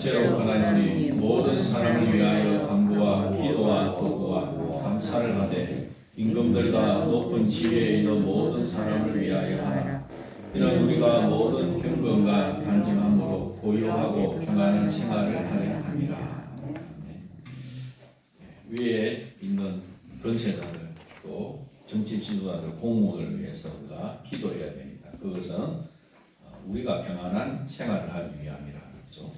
번째로 권하노니 모든 사람을 위하여 간구와 기도와 도구와 감사를 하되 임금들과 높은 지위에 있는 모든 사람을 위하여 하라. 이는 우리가 모든 경건과 단정함으로 고요하고 평안한 생활을 하려 함이라. 위에 있는 권세자들 또 정치 지도자들 공무원을 위해서 우리가 기도해야 됩니다. 그것은 우리가 평안한 생활을 하기 위함이라. 그렇죠?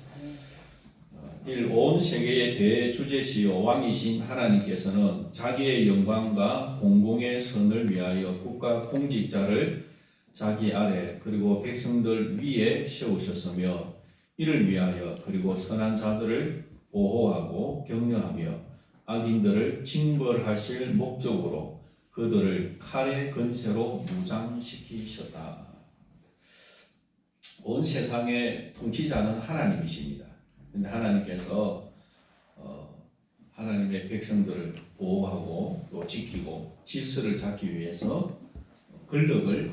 온 세계의 대주제시요 왕이신 하나님께서는 자기의 영광과 공공의 선을 위하여 국가 공직자를 자기 아래 그리고 백성들 위에 세우셨으며 이를 위하여 그리고 선한 자들을 보호하고 격려하며 악인들을 징벌하실 목적으로 그들을 칼의 권세로 무장시키셨다. 온 세상의 통치자는 하나님이십니다. 근데 하나님께서 하나님의 백성들을 보호하고 또 지키고 질서를 잡기 위해서 권력을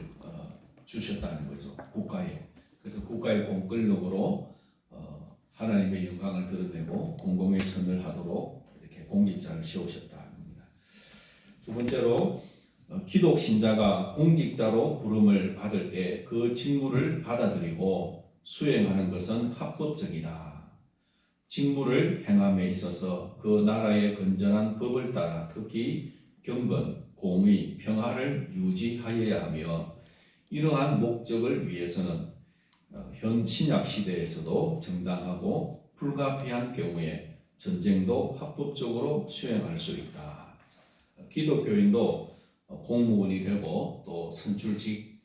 주셨다는 거죠. 국가에. 그래서 국가의 공권력으로 하나님의 영광을 드러내고 공공의 선을 하도록 이렇게 공직자를 세우셨다 합니다. 두 번째로 기독 신자가 공직자로 부름을 받을 때 그 직무를 받아들이고 수행하는 것은 합법적이다. 직무를 행함에 있어서 그 나라의 건전한 법을 따라 특히 경건, 공의, 평화를 유지하여야 하며 이러한 목적을 위해서는 현 신약 시대에서도 정당하고 불가피한 경우에 전쟁도 합법적으로 수행할 수 있다. 기독교인도 공무원이 되고 또 선출직,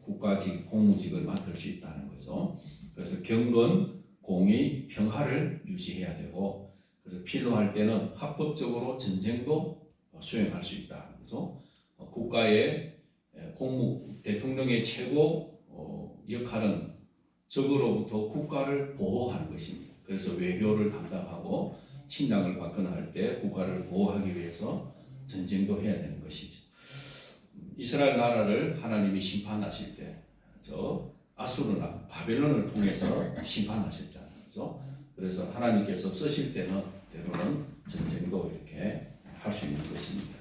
국가직, 공무직을 맡을 수 있다는 거죠. 그래서 경건, 공의, 평화를 유지해야 되고 그래서 필요할 때는 합법적으로 전쟁도 수행할 수 있다. 그래서 국가의 대통령의 최고 역할은 적으로부터 국가를 보호하는 것입니다. 그래서 외교를 담당하고 침략을 받거나 할 때 국가를 보호하기 위해서 전쟁도 해야 되는 것이죠. 이스라엘 나라를 하나님이 심판하실 때 저 아수르나 바벨론을 통해서 심판하셨잖아요. 그렇죠? 그래서 하나님께서 쓰실 때는 때로는 전쟁도 이렇게 할 수 있는 것입니다.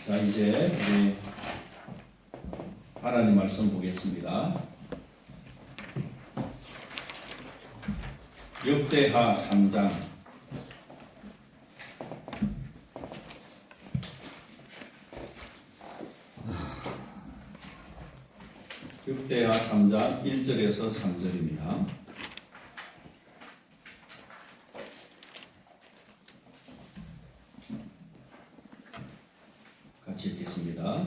자, 이제 우리 하나님 말씀 보겠습니다. 역대하 3장 역대하 3장 1절에서 3절입니다. 같이 읽겠습니다.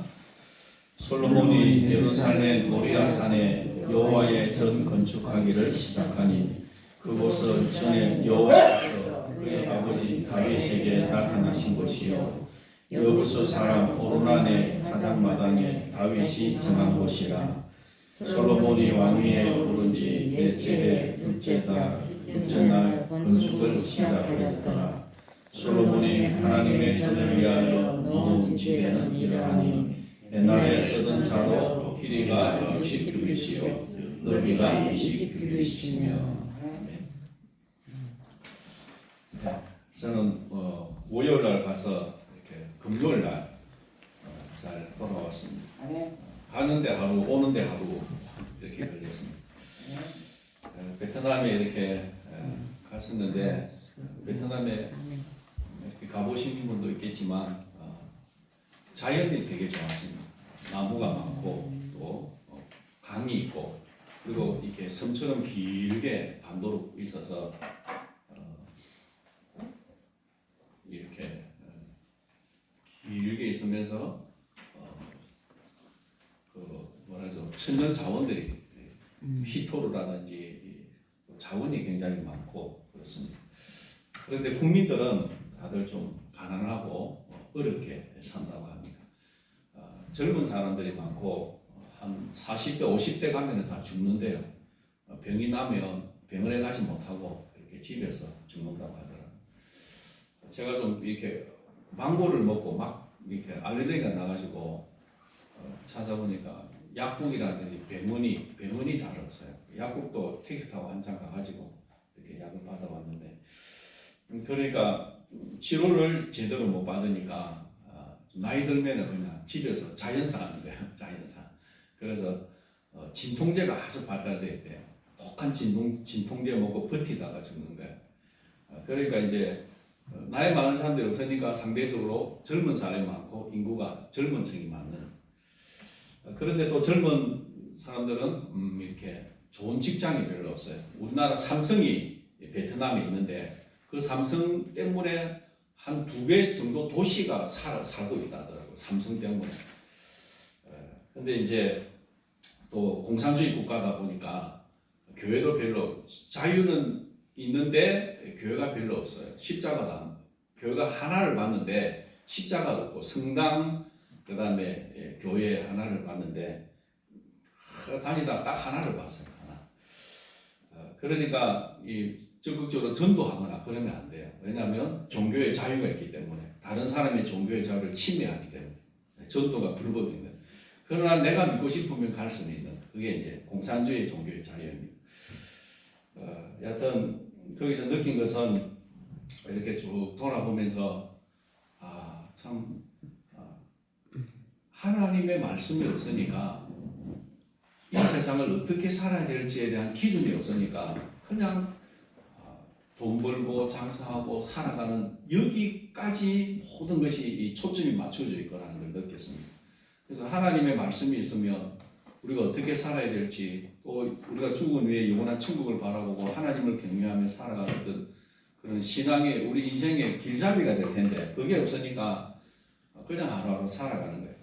솔로몬이 예루살렘 모리아 산에 여호와의 전 건축하기를 시작하니 그곳은 전에 여호와께서 그의 아버지 다윗에게 나타나신 곳이요 여부수 사람 오르난의 타작마당에 다윗이 정한 곳이라. 솔로몬이 왕위에 오른 지 넷째 해 둘째 날 건축을 시작하였더라. 솔로몬이 하나님의 전을 위하여 놓은 지대는 이러하니 옛날에 쓰던 자로 길이가 60규빗이요 넓이가 20규빗이며. 저는 월요일날 가서 이렇게 금요일날 잘 돌아왔습니다. 가는데 하루 오는데 하루 이렇게 걸렸습니다. 베트남에 이렇게 갔었는데 베트남에 이렇게 가보신 분도 있겠지만 자연이 되게 좋았습니다. 나무가 많고 또 강이 있고 그리고 이렇게 섬처럼 길게 반도로 있어서 이렇게 길게 있으면서 뭐라죠 천연 자원들이 휘토르라든지 자원이 굉장히 많고 그렇습니다. 그런데 국민들은 다들 좀 가난하고 어렵게 산다고 합니다. 젊은 사람들이 많고 한 40대, 50대 가면 다 죽는데요. 병이 나면 병원에 가지 못하고 이렇게 집에서 죽는다고 하더라고요. 제가 좀 이렇게 망고를 먹고 막 이렇게 알레르기가 나가지고 찾아보니까 약국이라든지 병원이 잘 없어요. 약국도 택시 타고 한참 가가지고 이렇게 약을 받아왔는데 그러니까 치료를 제대로 못 받으니까 좀 나이 들면은 그냥 집에서 자연사 하는 거예요. 자연사. 그래서 진통제가 아주 발달되어 있대요. 독한 진통제 먹고 버티다가 죽는 거예요. 그러니까 이제 나이 많은 사람들이 없으니까 상대적으로 젊은 사람이 많고 인구가 젊은 층이 많은. 그런데 또 젊은 사람들은 이렇게 좋은 직장이 별로 없어요. 우리나라 삼성이 베트남에 있는데 그 삼성 때문에 한 2배 정도 도시가 살고 있다더라고요. 삼성 때문에. 근데 이제 또 공산주의 국가다 보니까 교회도 별로 자유는 있는데 교회가 별로 없어요. 교회가 하나를 봤는데 십자가도 없고 성당 그다음에 교회 하나를 봤는데 다니다 딱 하나를 봤어요. 하나. 그러니까 이 적극적으로 전도하거나 그러면 안 돼요. 왜냐하면 종교의 자유가 있기 때문에 다른 사람의 종교의 자유를 침해하기 때문에 전도가 불법인 거예요. 그러나 내가 믿고 싶으면 갈 수는 있는 그게 이제 공산주의 종교의 자유입니다. 여하튼 거기서 느낀 것은 이렇게 쭉 돌아보면서 참 하나님의 말씀이 없으니까 이 세상을 어떻게 살아야 될지에 대한 기준이 없으니까 그냥 돈 벌고 장사하고 살아가는 여기까지 모든 것이 초점이 맞춰져 있거라는 걸 느꼈습니다. 그래서 하나님의 말씀이 있으면 우리가 어떻게 살아야 될지 또 우리가 죽은 후에 영원한 천국을 바라보고 하나님을 경외하며 살아가는 그런 신앙의 우리 인생의 길잡이가 될 텐데 그게 없으니까 그냥 하루하루 살아가는 거예요.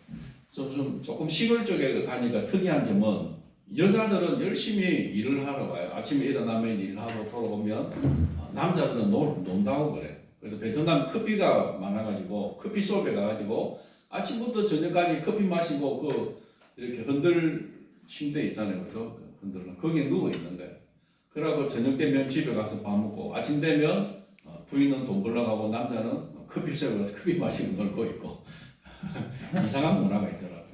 조금 시골 쪽에 가니까 특이한 점은 여자들은 열심히 일을 하러 가요. 아침에 일어나면 일을 하고 돌아오면 남자들은 논다고 그래요. 그래서 베트남 커피가 많아가지고 커피숍에 가가지고 아침부터 저녁까지 커피 마시고 이렇게 침대 있잖아요. 그죠? 흔들는 거기에 누워 있는 거예요. 그러고 저녁 되면 집에 가서 밥 먹고 아침 되면 부인은 돈 벌러 가고 남자는 커피숍에 가서 커피 마시고 놀고 있고 이상한 문화가 있더라고요.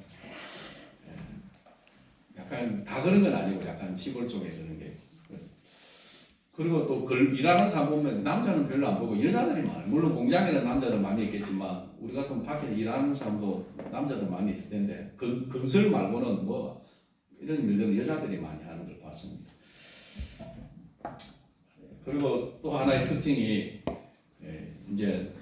약간 다 그런 건 아니고 약간 시골 쪽에 그런 게. 그리고 또 일하는 사람 보면 남자는 별로 안 보고 여자들이 많아요. 물론 공장에는 남자들 많이 있겠지만 우리 같은 밖에 일하는 사람도 남자들 많이 있을 텐데 건설 말고는 뭐 이런 일들은 여자들이 많이 하는 걸 봤습니다. 그리고 또 하나의 특징이 이제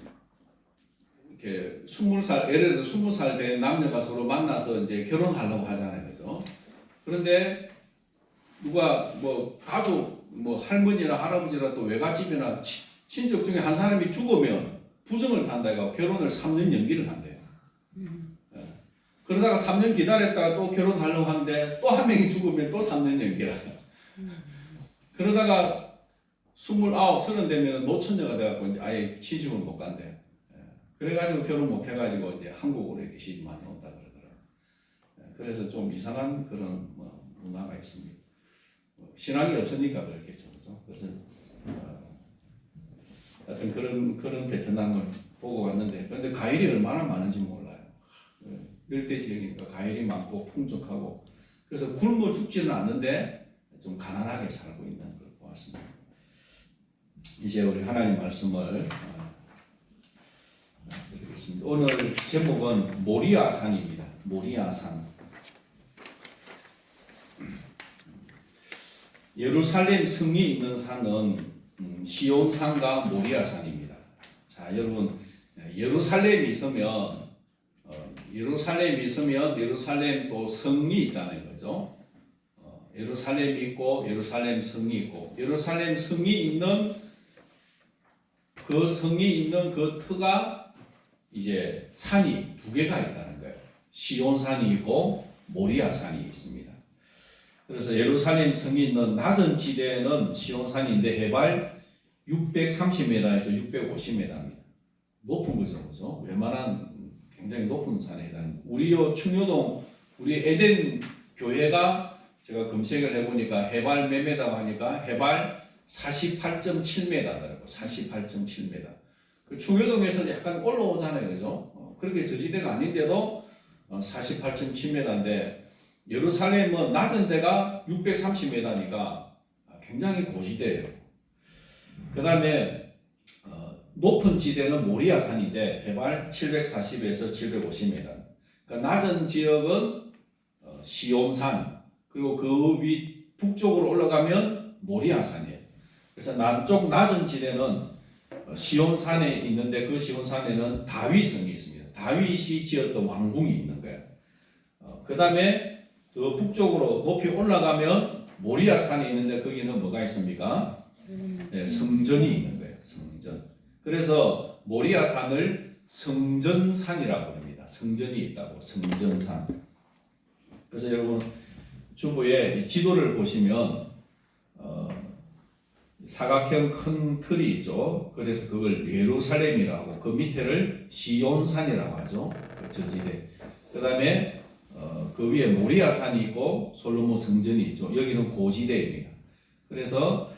이렇게 20살 예를 들어 20살 된 남녀가 서로 만나서 이제 결혼하려고 하잖아요, 그죠? 그런데 누가 뭐 가족 뭐 할머니나 할아버지나 또 외갓집이나 친척 중에 한 사람이 죽으면 부정을 탄다고 결혼을 3년 연기를 한대요. 그러다가 3년 기다렸다가 또 결혼하려고 하는데 또 한 명이 죽으면 또 3년 연기를 해요. 그러다가 29, 30 되면 노처녀가 돼갖고 이제 아예 시집을 못 간대요. 그래가지고 결혼 못 해가지고 이제 한국으로 이렇게 시집 많이 온다 그러더라고요. 그래서 좀 이상한 그런 문화가 있습니다. 신앙이 없으니까 그렇겠죠, 그죠? 그래서 하여튼 그런 베트남을 보고 왔는데, 그런데 과일이 얼마나 많은지 몰라요. 열대 지역이니까 과일이 많고 풍족하고, 그래서 굶어 죽지는 않는데 좀 가난하게 살고 있는 걸 보았습니다. 이제 우리 하나님 말씀을 드리겠습니다. 오늘 제목은 모리아산입니다. 모리아산. 예루살렘 성이 있는 산은 시온산과 모리아산입니다. 자, 여러분, 예루살렘이 있으면 예루살렘 또 성이 있잖아요, 그죠? 예루살렘이 있고 예루살렘 성이 있고 예루살렘 성이 있는 그 터가 이제 산이 2개가 있다는 거예요. 시온산이 있고 모리아산이 있습니다. 그래서 예루살렘 성이 있는 낮은 지대는 시온산인데 해발 630m에서 650m입니다. 높은 거죠, 그죠? 웬만한 굉장히 높은 산에 해당. 우리 충효동 우리 에덴 교회가 제가 검색을 해보니까 해발 몇 메다고 하니까 해발 48.7m더라고. 48.7m. 그 충효동에서 약간 올라오잖아요, 그죠? 그렇게 저지대가 아닌데도 48.7m인데 예루살렘은 낮은 데가 630m니까 굉장히 고지대예요. 그 다음에 높은 지대는 모리아 산인데 해발 740에서 750m. 그러니까 낮은 지역은 시온산, 그리고 그 위 북쪽으로 올라가면 모리아 산이에요. 그래서 남쪽 낮은 지대는 시온산에 있는데 그 시온산에는 다윗성이 있습니다. 다윗이 지었던 왕궁이 있는 거예요. 그 다음에 더 북쪽으로 높이 올라가면 모리아 산이 있는데 거기는 뭐가 있습니까? 네, 성전이 있는 거예요. 성전. 그래서 모리아 산을 성전산이라고 합니다. 성전이 있다고, 성전산. 그래서 여러분 주부에 지도를 보시면 사각형 큰 틀이 있죠. 그래서 그걸 예루살렘이라고, 그 밑에를 시온산이라고 하죠. 그 저지대. 그 다음에 그 위에 모리아 산이 있고 솔로몬 성전이 있죠. 여기는 고지대입니다. 그래서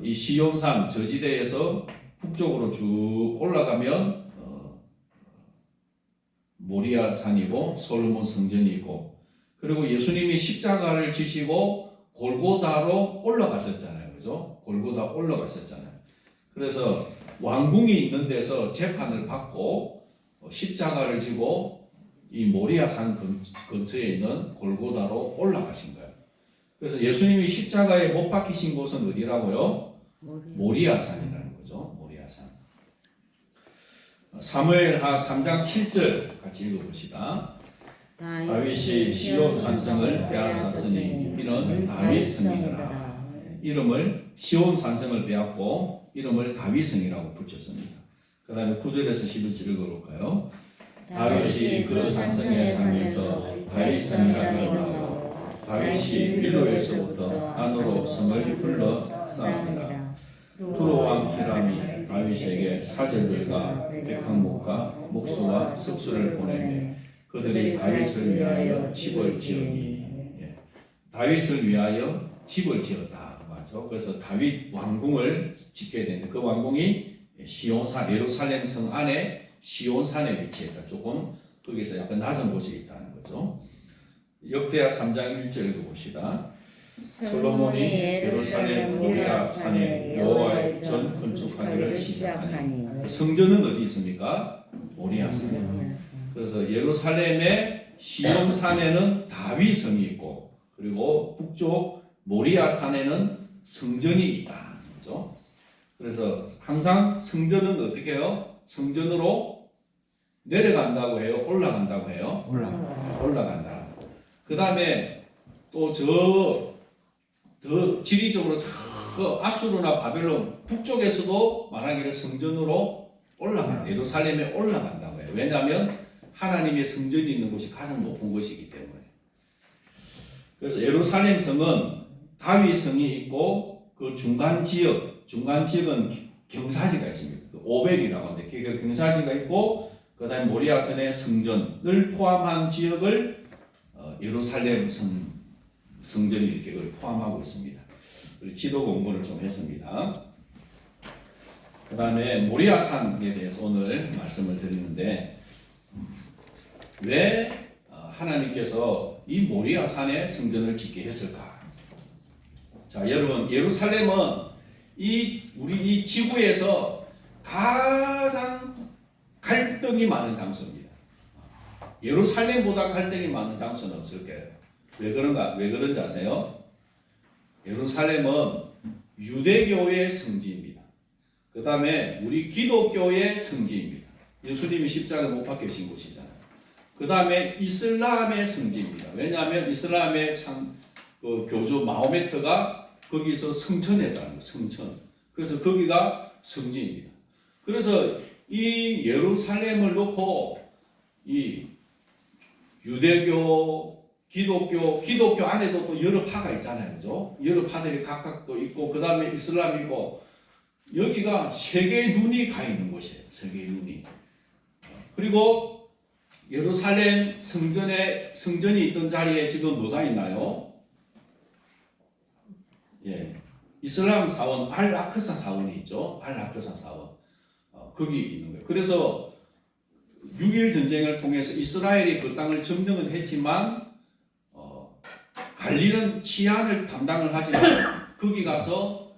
이 시온산 저지대에서 북쪽으로 쭉 올라가면 모리아 산이고 솔로몬 성전이 있고, 그리고 예수님이 십자가를 지시고 골고다로 올라가셨잖아요. 그죠? 골고다 올라가셨잖아요. 그래서 왕궁이 있는 데서 재판을 받고 십자가를 지고 이 모리아 산 근처에 있는 골고다로 올라가신 거예요. 그래서 예수님이 십자가에 못 박히신 곳은 어디라고요? 모리아 산이라는 거죠. 모리아 산. 사무엘하 3장 7절 같이 읽어봅시다. 다윗이 시온 산성을 빼앗았으니 이는 다윗 성이더라. 이름을 시온 산성을 빼앗고 이름을 다윗 성이라고 붙였습니다. 그 다음에 9절에서 11절 읽어볼까요? 다윗이 그 산성에 살면서 다윗 성이라는 이름으로 다윗이 밀로에서부터 안으로 성을 불러 쌓았니라. 두로 왕 히람이 다윗에게 사절들과 백항목과 목수와 석수를 보내매 그들이 다윗을 위하여 집을 지으니, 다윗을 위하여 집을 지었다 맞죠? 그래서 다윗 왕궁을 짓게 되는데 그 왕궁이 시온산, 예루살렘 성 안에 시온산에 위치해 있다. 조금 거기서 약간 낮은 곳에 있다는 거죠. 역대하 3장 1절 읽어봅시다. 솔로몬이 예루살렘 모리아 산에 여호와의 전 건축하기를 시작하니, 성전은 어디 있습니까? 모리아 산에. 그래서 예루살렘의 시온산에는 다윗성이 있고, 그리고 북쪽 모리아 산에는 성전이 있다. 그렇죠? 그래서 항상 성전은 어떻게 해요? 성전으로 내려간다고 해요? 올라간다고 해요? 올라간다. 그 다음에 또 더 지리적으로 저 아수르나 바벨론 북쪽에서도 말하기를 성전으로 올라간다. 예루살렘에 올라간다고 해요. 왜냐하면 하나님의 성전이 있는 곳이 가장 높은 곳이기 때문에. 그래서 예루살렘 성은 다윗 성이 있고 그 중간 지역은 경사지가 있습니다. 오벨이라고 하는데 그 경사지가 있고 그 다음에 모리아산의 성전을 포함한 지역을 예루살렘 성전이 이렇게 포함하고 있습니다. 우리 지도 공부를 좀 했습니다. 그 다음에 모리아산에 대해서 오늘 말씀을 드리는데, 왜 하나님께서 이 모리아산에 성전을 짓게 했을까? 자, 여러분, 예루살렘은 우리 이 지구에서 가장 갈등이 많은 장소입니다. 예루살렘보다 갈등이 많은 장소는 없을 거예요. 왜 그런지 아세요? 예루살렘은 유대교의 성지입니다. 그 다음에 우리 기독교의 성지입니다. 예수님이 십자가에 못 박히신 곳이잖아요. 그 다음에 이슬람의 성지입니다. 왜냐하면 이슬람의 그 교주 마호메트가 거기서 성천했다는 거예요. 성천. 그래서 거기가 성지입니다. 그래서 이 예루살렘을 놓고 이 유대교, 기독교 안에도 또 여러 파가 있잖아요. 그죠? 여러 파들이 각각 또 있고, 그 다음에 이슬람이고, 여기가 세계의 눈이 가 있는 곳이에요. 세계의 눈이. 그리고 예루살렘 성전이 있던 자리에 지금 뭐가 있나요? 예. 이슬람 사원, 알-아크사 사원이 있죠. 알-아크사 사원. 거기 있는 거예요. 그래서 6.1 전쟁을 통해서 이스라엘이 그 땅을 점령은 했지만, 관리는 치안을 담당을 하지만 거기 가서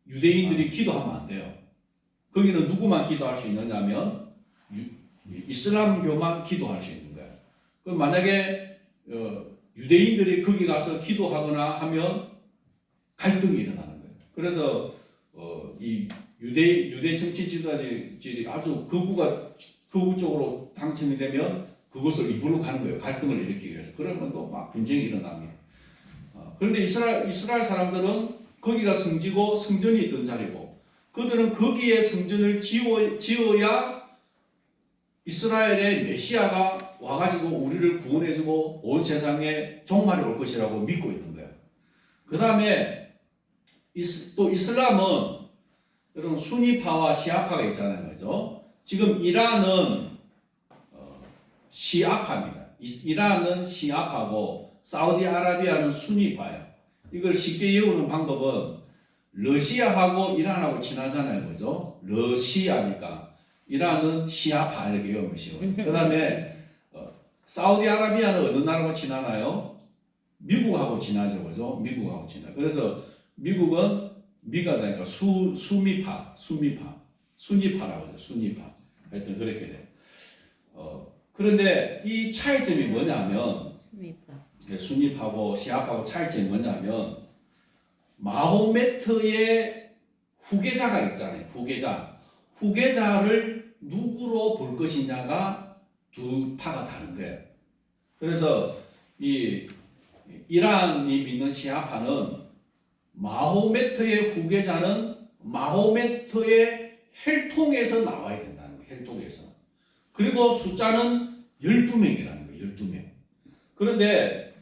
유대인들이 기도하면 안 돼요. 거기는 누구만 기도할 수 있느냐면 이슬람교만 기도할 수 있는 거예요. 그럼 만약에 유대인들이 거기 가서 기도하거나 하면 갈등이 일어나는 거예요. 그래서 이 유대 정치 지도자들이 아주 극우 쪽으로 당첨이 되면 그것을 입으로 가는 거예요. 갈등을 일으키기 위해서. 그러면 또 막 분쟁이 일어납니다. 그런데 이스라엘 사람들은 거기가 성지고 성전이 있던 자리고 그들은 거기에 성전을 지어야 이스라엘의 메시아가 와가지고 우리를 구원해주고 온 세상에 종말이 올 것이라고 믿고 있는 거예요. 그 다음에 또 이슬람은 여러분 수니파와 시아파가 있잖아요. 그죠? 지금 이란은 시아파입니다. 이란은 시아파고 사우디아라비아는 수니파예요. 이걸 쉽게 외우는 방법은 러시아하고 이란하고 친하잖아요. 그죠? 러시아니까 이란은 시아파 이렇게 외우면 쉬워요. 그 다음에 사우디아라비아는 어느 나라하고 친하나요? 미국하고 친하죠. 그죠? 미국하고 친하. 그래서 미국은 미가 되니까 수니파라고 하죠. 수니파. 하여튼 그렇게 돼요. 그런데 이 차이점이 뭐냐면 수니파하고 시아파하고 차이점이 뭐냐면 마호메트의 후계자가 있잖아요. 후계자를 누구로 볼 것이냐가 두 파가 다른 거예요. 그래서 이 이란이 믿는 시아파는 마호메트의 후계자는 마호메트의 혈통에서 나와야 된다는 거예요. 혈통에서. 그리고 숫자는 12명이라는 거예요. 12명. 그런데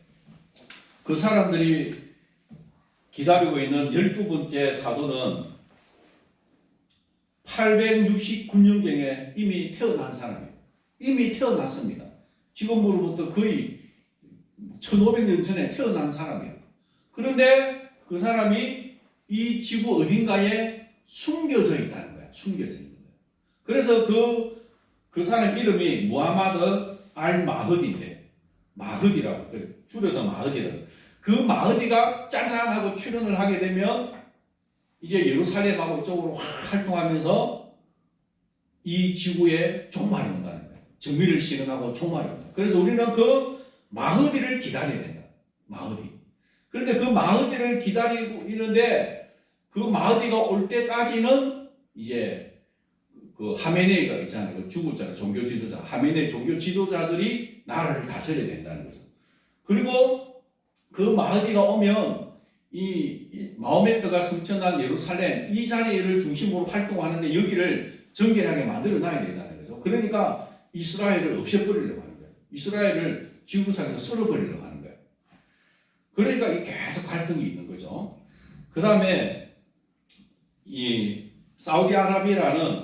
그 사람들이 기다리고 있는 12번째 사도는 869년경에 이미 태어난 사람이에요. 이미 태어났습니다. 지금으로부터 거의 1500년 전에 태어난 사람이에요. 그런데 그 사람이 이 지구 어딘가에 숨겨져 있다는 거야. 숨겨져 있는 거야. 그래서 그 사람 이름이 무하마드 알 마흐디인데, 마흐디라고, 줄여서 마흐디라고. 그 마흐디가 짠짠하고 출현을 하게 되면 이제 예루살렘하고 이쪽으로 활동하면서 이 지구에 종말이 온다는 거예요. 정의를 실현하고 종말이 온다. 그래서 우리는 그 마흐디를 기다려야 된다. 마흐디. 그런데 그 마흐디를 기다리고 있는데 그 마흐디가 올 때까지는 이제 그 하메네이가 있잖아요. 그 죽었잖아요. 종교 지도자. 하메네이 종교 지도자들이 나라를 다스려야 된다는 거죠. 그리고 그 마흐디가 오면 이 마호메트가 성천한 예루살렘 이 자리를 중심으로 활동하는데 여기를 정결하게 만들어 놔야 되잖아요. 그죠? 그러니까 이스라엘을 없애버리려고 하는 거예요. 이스라엘을 지구상에서 쓸어버리려고 하는 거예요. 그러니까 계속 갈등이 있는 거죠. 그 다음에 이 사우디아라비아라는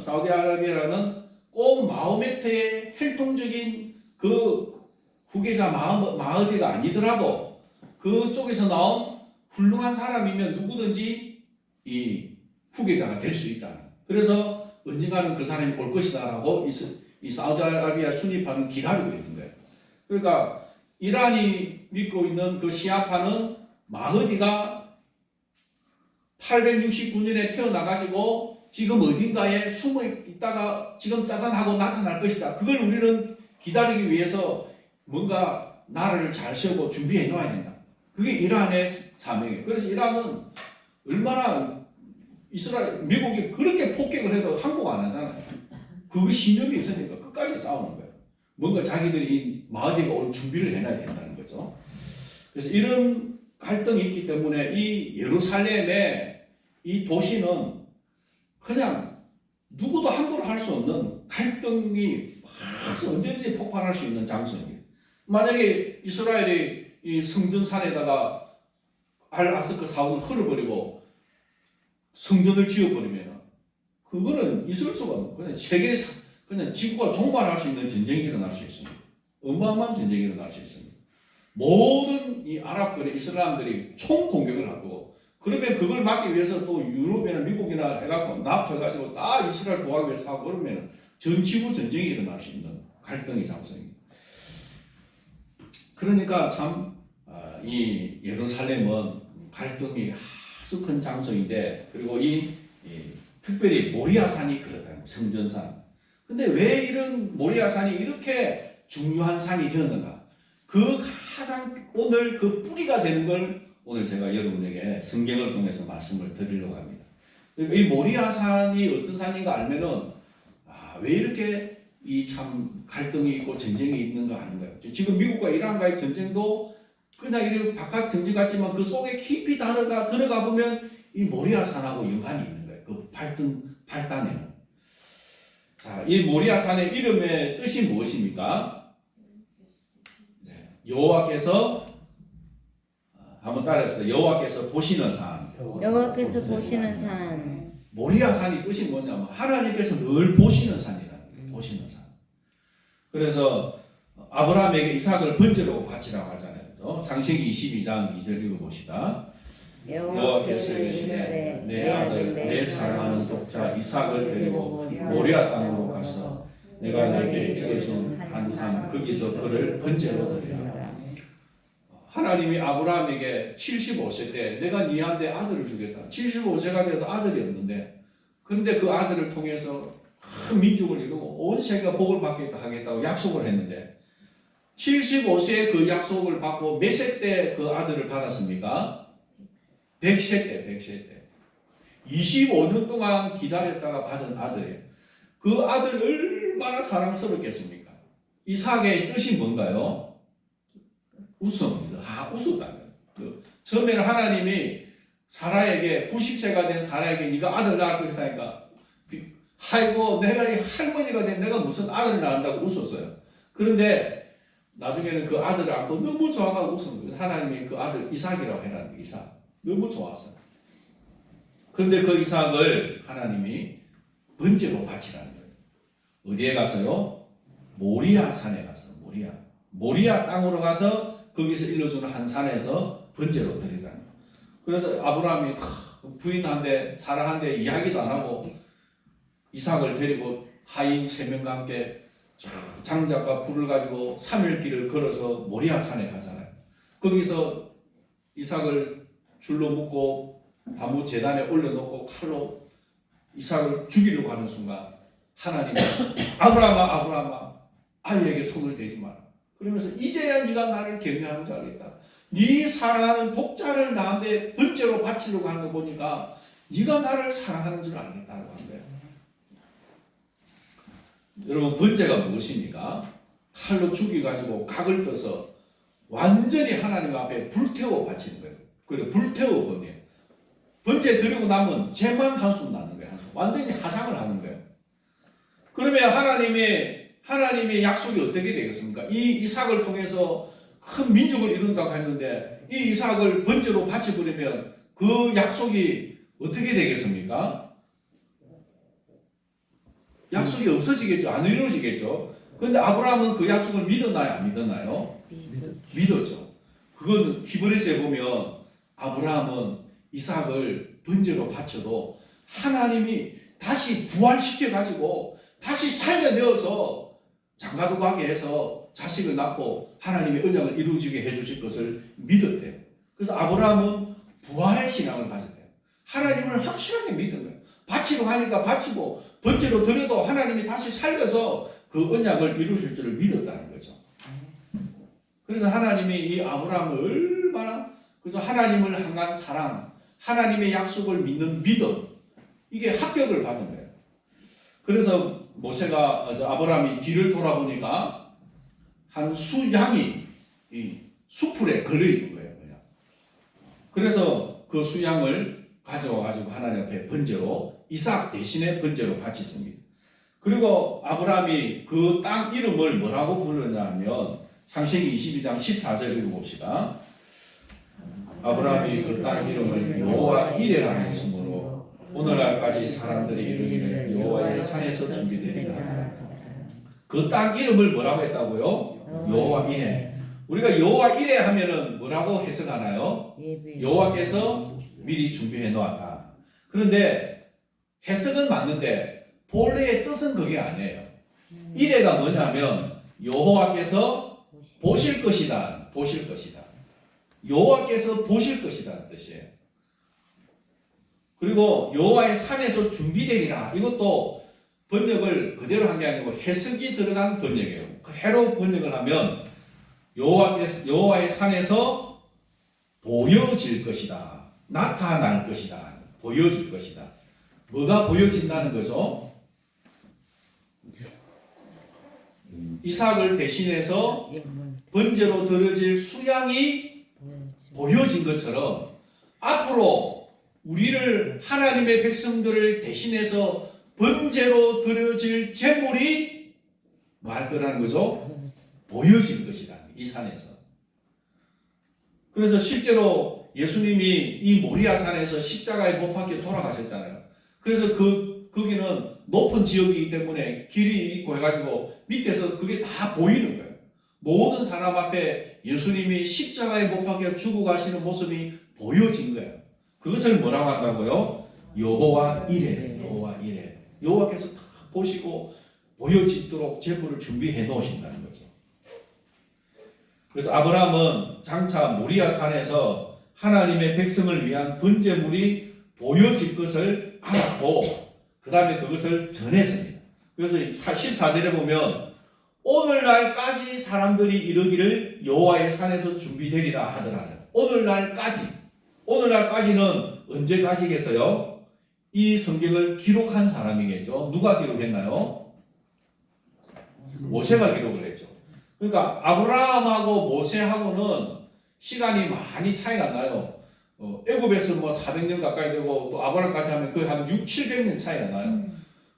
꼭 마호메트의 혈통적인 그 후계자 마흐디가 아니더라도 그쪽에서 나온 훌륭한 사람이면 누구든지 이 후계자가 될 수 있다. 그래서 언젠가는 그 사람이 올 것이다라고 이 사우디아라비아 수니파는 기다리고 있는 거예요. 그러니까 이란이 믿고 있는 그 시아파는 마흐디가 869년에 태어나가지고 지금 어딘가에 숨어 있다가 지금 짜잔하고 나타날 것이다. 그걸 우리는 기다리기 위해서 뭔가 나라를 잘 세우고 준비해 놓아야 된다. 그게 이란의 사명이에요. 그래서 이란은 얼마나 미국이 그렇게 폭격을 해도 항복 안 하잖아요. 그 신념이 있으니까 끝까지 싸우는 거예요. 뭔가 자기들이 이 마흐디가 올 준비를 해놔야 된다는 거죠. 그래서 이런 갈등이 있기 때문에 이 예루살렘의 이 도시는 그냥 누구도 함부로 할 수 없는 갈등이 언제든지 폭발할 수 있는 장소입니다. 만약에 이스라엘이 이 성전산에다가 알-아스크 사원을 헐어버리고 성전을 지어버리면 그거는 있을 수가 없는 그냥 세계에서 그냥 지구가 종말할 수 있는 전쟁이 일어날 수 있습니다. 어마어마한 전쟁이 일어날 수 있습니다. 모든 이 아랍권의 이슬람들이 총 공격을 하고 그러면 그걸 막기 위해서 또 유럽이나 미국이나 해갖고 나토 해가지고 다 이스라엘 보호하기 위해서 하고 그러면 전 지구 전쟁이 일어날 수 있는 갈등의 장소입니다. 그러니까 참 이 예루살렘은 갈등이 아주 큰 장소인데 그리고 특별히 모리아산이 그렇다는 성전산. 근데 왜 이런 모리아산이 이렇게 중요한 산이 되었는가? 그 가장 오늘 그 뿌리가 되는 걸 오늘 제가 여러분에게 성경을 통해서 말씀을 드리려고 합니다. 그러니까 이 모리아산이 어떤 산인가 알면은 왜 이렇게 이 참 갈등이 있고 전쟁이 있는가 하는 거예요. 지금 미국과 이란과의 전쟁도 그냥 이렇게 바깥 전쟁 같지만 그 속에 깊이 들어가 보면 이 모리아산하고 연관이 있는 거예요. 그 발단에는. 자, 이 모리아산의 이름의 뜻이 무엇입니까? 여호와께서 한번 따라해보세요. 여호와께서 보시는 산. 여호와께서 보시는 산. 모리아산이 뜻이 뭐냐면 하나님께서 늘 보시는 산이라는 거예요. 보시는 산. 그래서 아브라함에게 이삭을 번제로 바치라고 하잖아요. 그렇죠? 창세기 22장 2절 읽어봅시다. 여호와께서 이르시되 내 아들 내 사랑하는 독자 이삭을 데리고 모리아 땅으로 가서 내가 너에게 일러준 한 산 거기서 그를 번제로 드리라. 하나님이 아브라함에게 75세 때 내가 네한테 아들을 주겠다. 75세가 되어도 아들이 없는데 그런데 그 아들을 통해서 큰 민족을 이루고 온 세계가 복을 받겠다 하겠다고 약속을 했는데 75세에 그 약속을 받고 몇 세 때 그 아들을 받았습니까? 100세 때, 100세 때. 25년 동안 기다렸다가 받은 아들이에요. 그 아들 얼마나 사랑스럽겠습니까? 이삭의 뜻이 뭔가요? 웃음. 웃었다는 거예요. 처음에는 하나님이 사라에게 90세가 된 사라에게 네가 아들 낳을 것이다니까 아이고 내가 할머니가 된 내가 무슨 아들을 낳는다고 웃었어요. 그런데 나중에는 그 아들을 안고 너무 좋아하고 웃은 거예요. 하나님이 그 아들 이삭이라고 해라는 거예요. 이삭. 너무 좋았어요. 그런데 그 이삭을 하나님이 번제로 바치라는 거예요. 어디에 가서요? 모리아 산에 가서 모리아 땅으로 가서 거기서 일러주는 한 산에서 번제로 드리라는 거예요. 그래서 아브라함이 부인한테 사라한테 이야기도 안 하고 이삭을 데리고 하인 3명과 함께 장작과 불을 가지고 3일 길을 걸어서 모리아 산에 가잖아요. 거기서 이삭을 줄로 묶고 나무 제단에 올려놓고 칼로 이삭을 죽이려고 하는 순간 하나님이 아브라함아 아이에게 손을 대지 마라. 그러면서 이제야 네가 나를 경외하는 줄 알겠다. 네 사랑하는 독자를 나한테 번제로 바치려고 하는 거 보니까 네가 나를 사랑하는 줄 알겠다고 하는 거예요. 여러분 번제가 무엇입니까? 칼로 죽여가지고 각을 떠서 완전히 하나님 앞에 불태워 바치는 거예요. 그리고 불태워 버려요. 번제 드리고 나면 죄만 한숨 나는 거예요. 한숨. 완전히 하상을 하는 거예요. 그러면 하나님의 약속이 어떻게 되겠습니까? 이 이삭을 통해서 큰 민족을 이룬다고 했는데 이 이삭을 번제로 바쳐버리면 그 약속이 어떻게 되겠습니까? 약속이 없어지겠죠. 안 이루어지겠죠. 그런데 아브라함은 그 약속을 믿었나요? 안 믿었나요? 믿었죠. 그건 히브리서에 보면 아브라함은 이삭을 번제로 바쳐도 하나님이 다시 부활시켜가지고 다시 살려내어서 장가도 가게 해서 자식을 낳고 하나님의 언약을 이루어지게 해주실 것을 믿었대요. 그래서 아브라함은 부활의 신앙을 가졌대요. 하나님을 확실하게 믿은 거예요. 바치고 하니까 바치고 번제로 드려도 하나님이 다시 살려서 그 언약을 이루실 줄을 믿었다는 거죠. 그래서 하나님이 이 아브라함을 얼마나 그래서 하나님을 향한 사랑, 하나님의 약속을 믿는 믿음 이게 합격을 받은 거예요. 그래서 아브라함이 뒤를 돌아보니까 한 수양이 이 수풀에 걸려 있는 거예요. 그래서 그 수양을 가져와가지고 하나님 앞에 번제로 이삭 대신에 번제로 바치십니다. 그리고 아브라함이 그 땅 이름을 뭐라고 부르냐면 창세기 22장 14절 읽어봅시다. 아브라함이 그 땅 이름을 여호와 이레라 했으므로 오늘날까지 사람들이 이르기를 여호와의 산에서 준비되리라. 그 땅 이름을 뭐라고 했다고요? 여호와 이레. 우리가 여호와 이레 하면은 뭐라고 해석하나요? 여호와께서 미리 준비해 놓았다. 그런데 해석은 맞는데 본래의 뜻은 그게 아니에요. 이레가 뭐냐면 여호와께서 보실 것이다. 보실 것이다. 여호와께서 보실 것이라는 뜻이에요. 그리고 여호와의 산에서 준비되리라. 이것도 번역을 그대로 한 게 아니고 해석이 들어간 번역이에요. 그대로 번역을 하면 여호와의 산에서 보여질 것이다. 나타날 것이다. 보여질 것이다. 뭐가 보여진다는 거죠? 이삭을 대신해서 번제로 드려질 수양이 보여진 것처럼 앞으로 우리를 하나님의 백성들을 대신해서 번제로 드려질 제물이 뭐 할 거라는 거죠? 보여질 것이다. 이 산에서. 그래서 실제로 예수님이 이 모리아 산에서 십자가에 못 박혀 돌아가셨잖아요. 그래서 거기는 높은 지역이기 때문에 길이 있고 해가지고 밑에서 그게 다 보이는 거예요. 모든 사람 앞에 예수님이 십자가에 못 박혀 죽어 가시는 모습이 보여진 거예요. 그것을 뭐라고 한다고요? 여호와 이레. 여호와 이레. 여호와께서 다 보시고 보여지도록 제물을 준비해 놓으신다는 거죠. 그래서 아브라함은 장차 모리아 산에서 하나님의 백성을 위한 번제물이 보여질 것을 알았고 그 다음에 그것을 전했습니다. 그래서 14절에 보면 오늘날까지 사람들이 이르기를 여호와의 산에서 준비되리라 하더라. 오늘날까지는 언제까지겠어요? 이 성경을 기록한 사람이겠죠. 누가 기록했나요? 모세가 기록을 했죠. 그러니까 아브라함하고 모세하고는 시간이 많이 차이가 나요. 애굽에서 뭐 400년 가까이 되고 또 아브라함까지 하면 거의 한 600~700년 차이가 나요.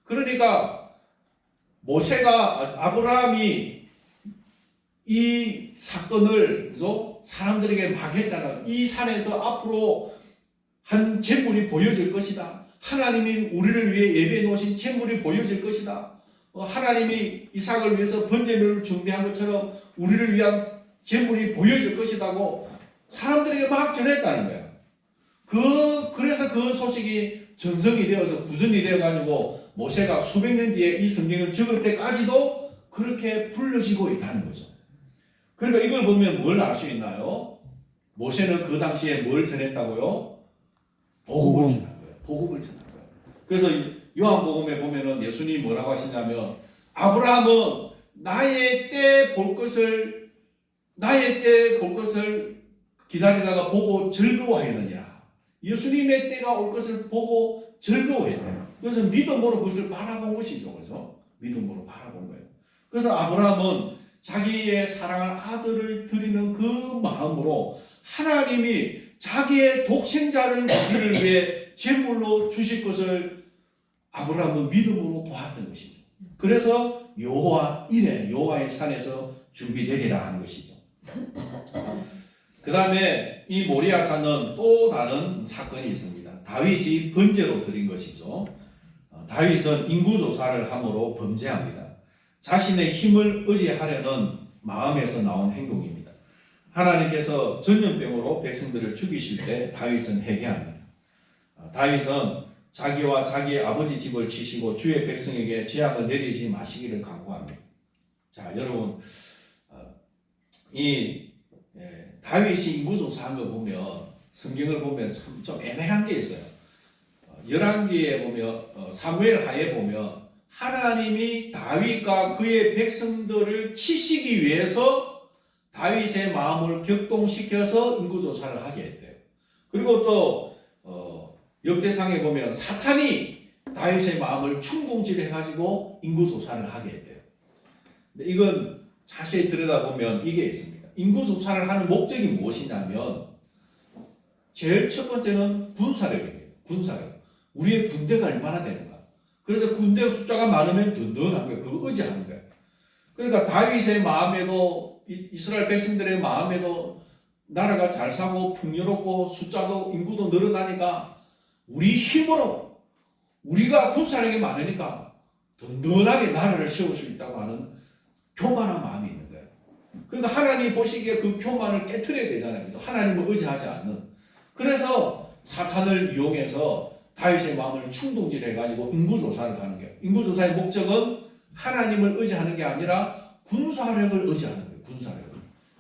그러니까 아브라함이 이 사건을 그래서 사람들에게 막 했잖아요. 이 산에서 앞으로 한 제물이 보여질 것이다. 하나님이 우리를 위해 예배해 놓으신 제물이 보여질 것이다. 하나님이 이삭을 위해서 번제물을 준비한 것처럼 우리를 위한 제물이 보여질 것이라고 사람들에게 막 전했다는 거예요. 그래서 그 소식이 전성이 되어서 구전이 되어가지고 모세가 수백 년 뒤에 이 성경을 적을 때까지도 그렇게 불려지고 있다는 거죠. 그러니까 이걸 보면 뭘 알 수 있나요? 모세는 그 당시에 뭘 전했다고요? 복음을 전한 거예요. 복음을 전한 거예요. 그래서 요한복음에 보면은 예수님이 뭐라고 하시냐면 아브라함은 나의 때 볼 것을 기다리다가 보고 즐거워하느니라. 예수님의 때가 올 것을 보고 즐거워했대요. 그래서 믿음으로 그것을 바라본 것이죠. 그죠? 믿음으로 바라본 거예요. 그래서 아브라함은 자기의 사랑할 아들을 드리는 그 마음으로 하나님이 자기의 독생자를 우리를 위해 제물로 주실 것을 아브라함은 믿음으로 보았던 것이죠. 그래서 여호와의 산에서 준비되리라 한 것이죠. 그 다음에 이 모리아 산은 또 다른 사건이 있습니다. 다윗이 번제로 드린 것이죠. 다윗은 인구조사를 함으로 범죄합니다. 자신의 힘을 의지하려는 마음에서 나온 행동입니다. 하나님께서 전염병으로 백성들을 죽이실 때 다윗은 회개합니다. 다윗은 자기와 자기의 아버지 집을 치시고 주의 백성에게 죄악을 내리지 마시기를 간구합니다. 자, 여러분, 다윗이 인구조사한 거 보면 성경을 보면 참 좀 애매한 게 있어요. 열왕기에 보면 사무엘 하에 보면 하나님이 다윗과 그의 백성들을 치시기 위해서 다윗의 마음을 격동시켜서 인구조사를 하게 했대요. 그리고 또 역대상에 보면 사탄이 다윗의 마음을 충동질해가지고 인구조사를 하게 했대요. 근데 이건 자세히 들여다보면 이게 있습니다. 인구조사를 하는 목적이 무엇이냐면 제일 첫 번째는 군사력입니다. 군사력. 우리의 군대가 얼마나 되는가. 그래서 군대 숫자가 많으면 든든한 거예요. 그거 의지하는 거예요. 그러니까 다윗의 마음에도 이스라엘 백성들의 마음에도 나라가 잘 사고 풍요롭고 숫자도 인구도 늘어나니까 우리 힘으로 우리가 군사력이 많으니까 든든하게 나라를 세울 수 있다고 하는 교만한 마음이 있는 거예요. 그러니까 하나님 보시기에 그 교만을 깨트려야 되잖아요. 그래서 하나님을 의지하지 않는. 그래서 사탄을 이용해서 다윗의 마음을 충동질해가지고 인구조사를 하는 거예요. 인구조사의 목적은 하나님을 의지하는 게 아니라 군사력을 의지하는 거예요. 군사력을.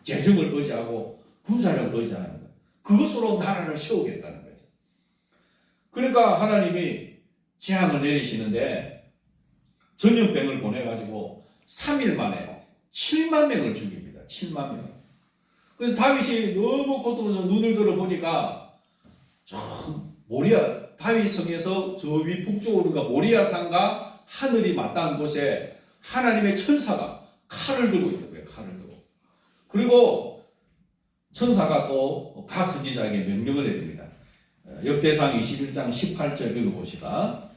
재정을 의지하고 군사력을 의지하는 거예요. 그것으로 나라를 세우겠다는 거죠. 그러니까 하나님이 재앙을 내리시는데 전염병을 보내가지고 3일 만에 7만 명을 죽입니다. 7만 명. 그래서 다윗이 너무 고통스러워서 눈을 들어 보니까 저 모리아 다윗 성에서 저 위 북쪽으로 모리아 산과 하늘이 맞닿은 곳에 하나님의 천사가 칼을 들고 있는 거예요. 칼을 들고. 그리고 천사가 또 가 선지자에게 명령을 내립니다. 역대상 21장 18절 읽어보시다.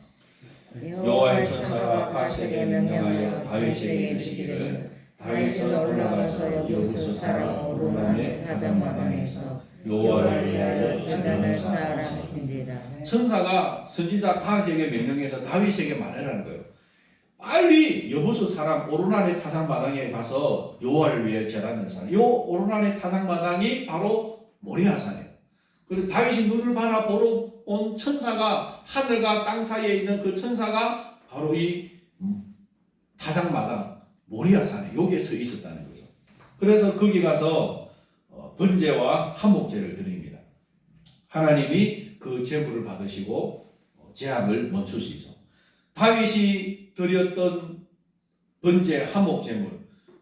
여호와의 천사가 갓에게 명령하여 다윗에게 이르시기를 다윗은 올라가서 여부수 사람 오르난의 가장마당에서 여호와를 위하여 제단을 쌓아라 하시니라. 천사가 선지자 갓에게 명령해서 다윗에게 말하라는 거예요. 빨리 여부수 사람 오르난의 타작마당에 가서 여호와를 위해 제단을 쌓아. 요 오르난의 타작마당이 바로 모리아산이에요. 그리고 다윗이 눈을 바라보러 온 천사가 하늘과 땅 사이에 있는 그 천사가 바로 이 타작마당 모리아산에 여기에 서 있었다는 거죠. 그래서 거기 가서 번제와 한목제를 드립니다. 하나님이 그 제물을 받으시고 재앙을 멈추시죠. 다윗이 드렸던 번제 한목제물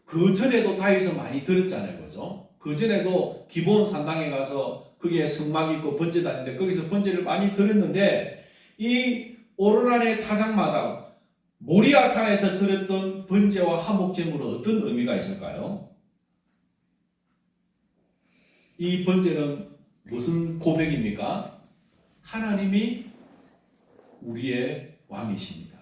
그 전에도 다윗은 많이 드렸잖아요, 그죠? 그 전에도 기본 산당에 가서 거기에 성막 있고 번제 다니는데 거기서 번제를 많이 드렸는데 이 오르난의 타작마당 모리아 산에서 드렸던 번제와 한목제물은 어떤 의미가 있을까요? 이 번제는 무슨 고백입니까? 하나님이 우리의 왕이십니다.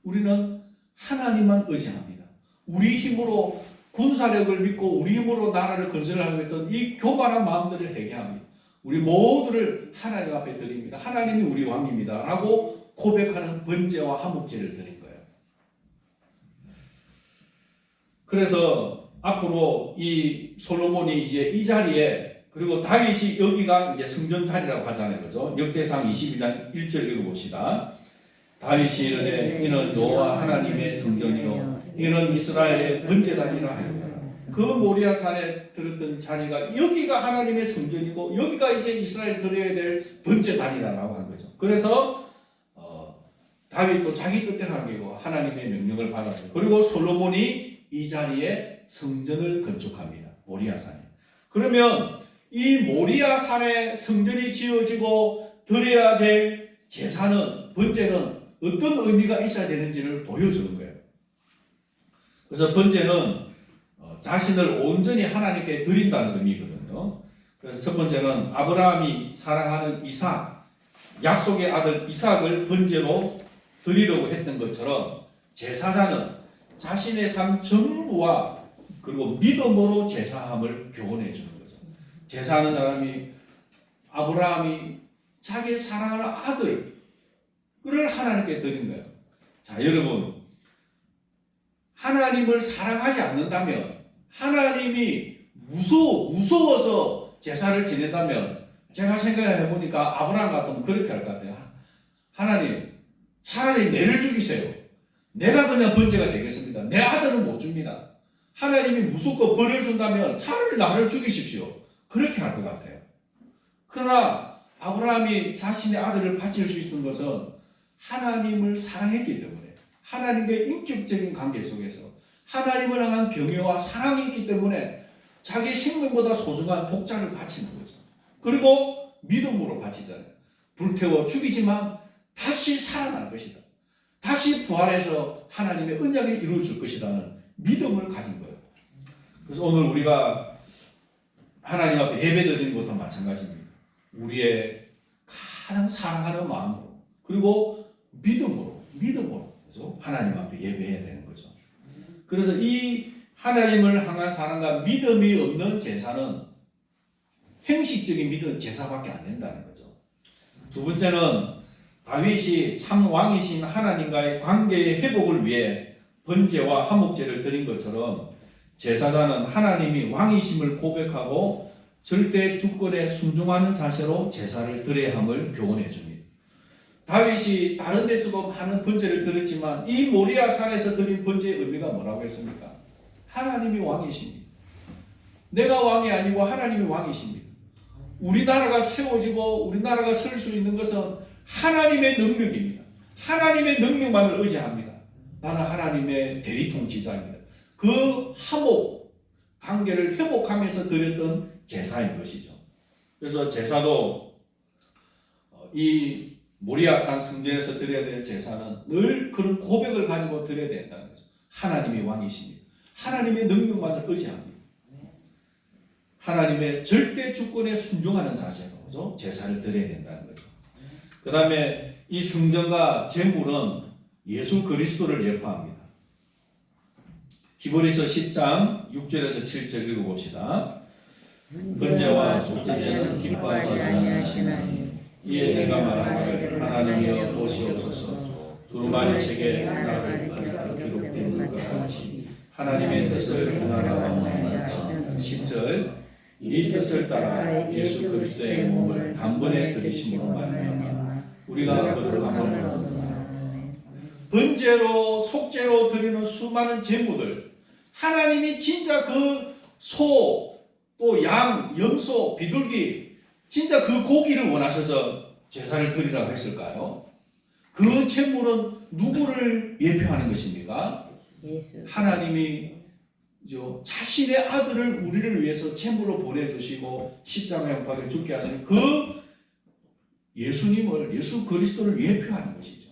우리는 하나님만 의지합니다. 우리 힘으로 군사력을 믿고 우리 힘으로 나라를 건설하려고 했던 이 교만한 마음들을 회개합니다. 우리 모두를 하나님 앞에 드립니다. 하나님이 우리 왕입니다. 라고 고백하는 번제와 한목제를 드린 거예요. 그래서 앞으로 이 솔로몬이 이제 이 자리에 그리고 다윗이 여기가 이제 성전 자리라고 하잖아요. 그죠? 역대상 22장 1절 읽어봅시다. 다윗이 이르되 이는 여호와 하나님의 성전이요 이는 이스라엘의 번제단이라 하였다. 그 모리아 산에 들었던 자리가 여기가 하나님의 성전이고 여기가 이제 이스라엘 드려야 될 번제단이라고 한 거죠. 그래서 다윗도 자기 뜻대로 하기고 하나님의 명령을 받았어요. 그리고 솔로몬이 이 자리에 성전을 건축합니다. 모리아 산에. 그러면 이 모리아 산에 성전이 지어지고 드려야 될 제사는 번제는 어떤 의미가 있어야 되는지를 보여주는 거예요. 그래서 번제는 자신을 온전히 하나님께 드린다는 의미거든요. 그래서 첫 번째는 아브라함이 사랑하는 이삭, 약속의 아들 이삭을 번제로 드리려고 했던 것처럼 제사장은 자신의 삶 전부와 그리고 믿음으로 제사함을 교훈해 주는 거죠. 제사하는 사람이 아브라함이 자기 사랑하는 아들을 하나님께 드린 거예요. 자, 여러분 하나님을 사랑하지 않는다면 하나님이 무서워서 제사를 지낸다면 제가 생각해 보니까 아브라함 같으면 그렇게 할 것 같아요. 하나님 차라리 내를 죽이세요. 내가 그냥 번제가 되겠습니다. 내 아들은 못 줍니다. 하나님이 무섭고 벌을 준다면 차라리 나를 죽이십시오. 그렇게 할 것 같아요. 그러나 아브라함이 자신의 아들을 바칠 수 있는 것은 하나님을 사랑했기 때문에 하나님과의 인격적인 관계 속에서 하나님을 향한 병유와 사랑이 있기 때문에 자기 생명보다 소중한 독자를 바치는 거죠. 그리고 믿음으로 바치잖아요. 불태워 죽이지만 다시 살아날 것이다. 다시 부활해서 하나님의 언약을 이루어줄 것이라는 믿음을 가진 거예요. 그래서 오늘 우리가 하나님 앞에 예배드리는 것도 마찬가지입니다. 우리의 가장 사랑하는 마음으로 그리고 믿음으로 그죠? 하나님 앞에 예배해야 되는 거죠. 그래서 이 하나님을 향한 사랑과 믿음이 없는 제사는 형식적인 믿음 제사밖에 안 된다는 거죠. 두 번째는 다윗이 참 왕이신 하나님과의 관계의 회복을 위해 번제와 한목제를 드린 것처럼 제사자는 하나님이 왕이심을 고백하고 절대 주권에 순종하는 자세로 제사를 드려야 함을 교훈해 줍니다. 다윗이 다른 데서도 많은 번제를 드렸지만 이 모리아 산에서 드린 번제의 의미가 뭐라고 했습니까? 하나님이 왕이십니다. 내가 왕이 아니고 하나님이 왕이십니다. 우리나라가 세워지고 우리나라가 설 수 있는 것은 하나님의 능력입니다. 하나님의 능력만을 의지합니다. 나는 하나님의 대리통치자입니다. 그 화목 관계를 회복하면서 드렸던 제사인 것이죠. 그래서 제사도 이 모리아산 성전에서 드려야 될 제사는 늘 그런 고백을 가지고 드려야 된다는 거죠. 하나님이 왕이십니다. 하나님의 능력만을 의지합니다. 하나님의 절대 주권에 순종하는 자세로 제사를 드려야 된다는 거죠. 그 다음에 이 성전과 제물은 예수 그리스도를 예표합니다. 히브리서 10장 6절에서 7절 읽어봅시다. 번제와 속죄제는 기뻐하지 아니하시나니 이에 내가 말하기를 하나님이여 보시옵소서. 두루마리 책에 나를 기록된 것과 같이 하나님의 뜻을 행하라고 하시는 10절 이 뜻을 따라 예수 그리스도의 몸을 단번에 들이심으로 말미암아 우리가 거룩함을 얻으나 번제로 속죄로 드리는 수많은 제물들 하나님이 진짜 그 소 또 양, 염소, 비둘기 진짜 그 고기를 원하셔서 제사를 드리라고 했을까요? 그 제물은 누구를 예표하는 것입니까? 예수. 하나님이 자신의 아들을 우리를 위해서 제물로 보내주시고 십자가에 못 박혀 죽게 하신 그 예수님을 예수 그리스도를 예표하는 것이죠.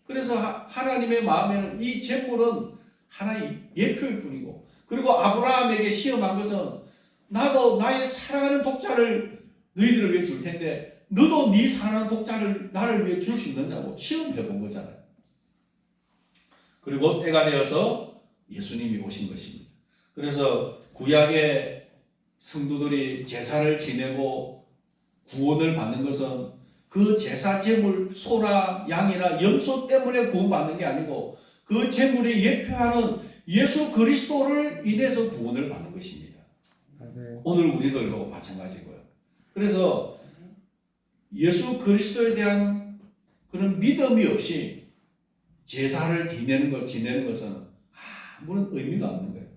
그래서 하나님의 마음에는 이 제물은 하나의 예표일 뿐이고 그리고 아브라함에게 시험한 것은 나도 나의 사랑하는 독자를 너희들을 위해 줄 텐데 너도 네 사랑하는 독자를 나를 위해 줄 수 있느냐고 시험해 본 거잖아요. 그리고 때가 되어서 예수님이 오신 것입니다. 그래서 구약의 성도들이 제사를 지내고 구원을 받는 것은 그 제사 제물 소나 양이나 염소 때문에 구원받는 게 아니고 그 제물이 예표하는 예수 그리스도를 인해서 구원을 받는 것입니다. 오늘 우리들도 마찬가지고요. 그래서 예수 그리스도에 대한 그런 믿음이 없이 제사를 지내는 것은 아무런 의미가 없는 거예요.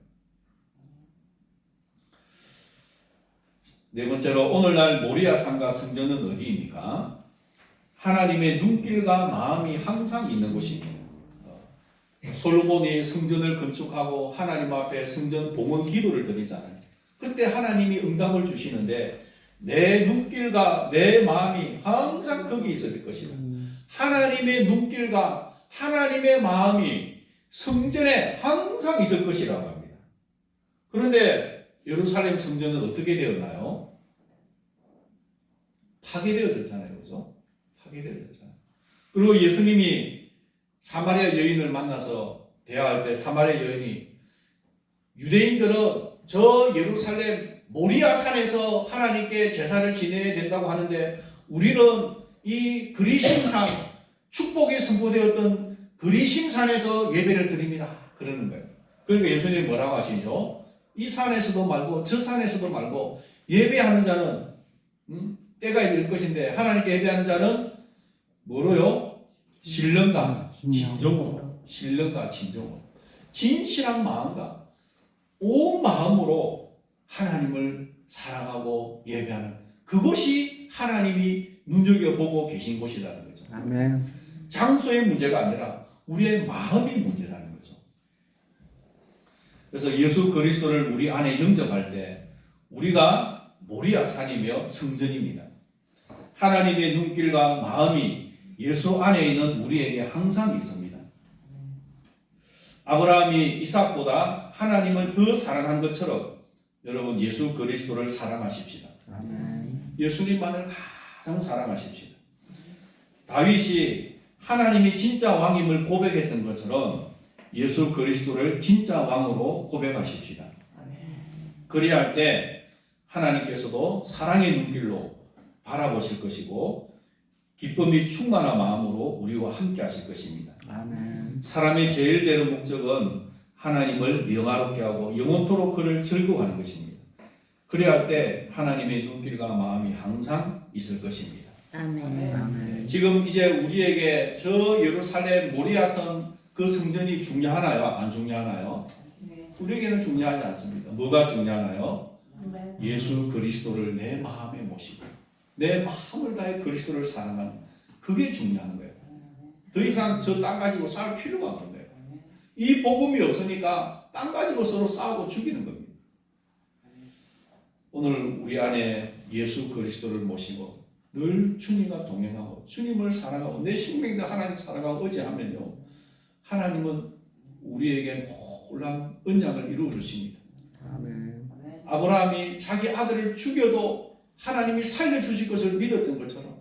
네 번째로 오늘날 모리아산과 성전은 어디입니까? 하나님의 눈길과 마음이 항상 있는 곳입니다. 솔로몬이 성전을 건축하고 하나님 앞에 성전 봉헌 기도를 드리잖아요. 그때 하나님이 응답을 주시는데 내 눈길과 내 마음이 항상 거기 있을 것이다. 하나님의 눈길과 하나님의 마음이 성전에 항상 있을 것이라고 합니다. 그런데 예루살렘 성전은 어떻게 되었나요? 파괴되어졌잖아요. 그죠? 파괴되어졌잖아요. 그리고 예수님이 사마리아 여인을 만나서 대화할 때 사마리아 여인이 유대인들은 저 예루살렘 모리아 산에서 하나님께 제사를 지내야 된다고 하는데 우리는 이 그리심산 축복이 선포되었던 그리심산에서 예배를 드립니다. 그러는 거예요. 그러니까 예수님이 뭐라고 하시죠? 이 산에서도 말고 저 산에서도 말고 예배하는 자는 때가 이를 것인데 하나님께 예배하는 자는 뭐로요? 신령과 진정으로 신령과 진정으로 진실한 마음과 온 마음으로 하나님을 사랑하고 예배하는 그것이 하나님이 눈여겨보고 계신 곳이라는 거죠. 아멘. 장소의 문제가 아니라 우리의 마음이 문제라는 거죠. 그래서 예수 그리스도를 우리 안에 영접할 때 우리가 모리아 산이며 성전입니다. 하나님의 눈길과 마음이 예수 안에 있는 우리에게 항상 있습니다. 아브라함이 이삭보다 하나님을 더 사랑한 것처럼 여러분 예수 그리스도를 사랑하십시다. 아멘. 예수님만을 가장 사랑하십시다. 다윗이 하나님이 진짜 왕임을 고백했던 것처럼 예수 그리스도를 진짜 왕으로 고백하십시다. 그리할 때 하나님께서도 사랑의 눈길로 바라보실 것이고 기쁨이 충만한 마음으로 우리와 함께 하실 것입니다. 아멘. 사람의 제일 되는 목적은 하나님을 영화롭게 하고 영원토록 그를 즐거워하는 것입니다. 그리할 때 하나님의 눈길과 마음이 항상 있을 것입니다. 아멘. 아멘. 지금 이제 우리에게 저 예루살렘 모리아성 그 성전이 중요하나요? 안 중요하나요? 우리에게는 중요하지 않습니다. 뭐가 중요하나요? 예수 그리스도를 내 마음에 모시고 내 마음을 다해 그리스도를 사랑하는 그게 중요한 거예요. 더 이상 저 땅 가지고 싸울 필요가 없는 거예요. 이 복음이 없으니까 땅 가지고 서로 싸우고 죽이는 겁니다. 오늘 우리 안에 예수 그리스도를 모시고 늘 주님과 동행하고 주님을 사랑하고 내 생명도 하나님 사랑하고 의지하면요, 하나님은 우리에게 놀라운 언약을 이루어 주십니다. 아멘. 아브라함이 자기 아들을 죽여도 하나님이 살려주실 것을 믿었던 것처럼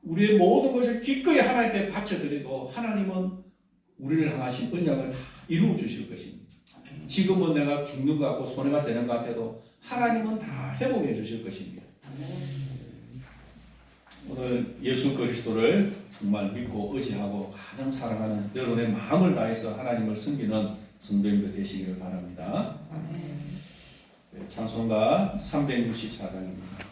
우리의 모든 것을 기꺼이 하나님께 바쳐드리고 하나님은 우리를 향하신 언약을 다 이루어 주실 것입니다. 지금은 내가 죽는 것 같고 손해가 되는 것 같아도 하나님은 다 회복해 주실 것입니다. 오늘 예수 그리스도를 정말 믿고 의지하고 가장 사랑하는 여러분의 마음을 다해서 하나님을 섬기는 성도님들 되시기를 바랍니다. 찬송가 364장입니다.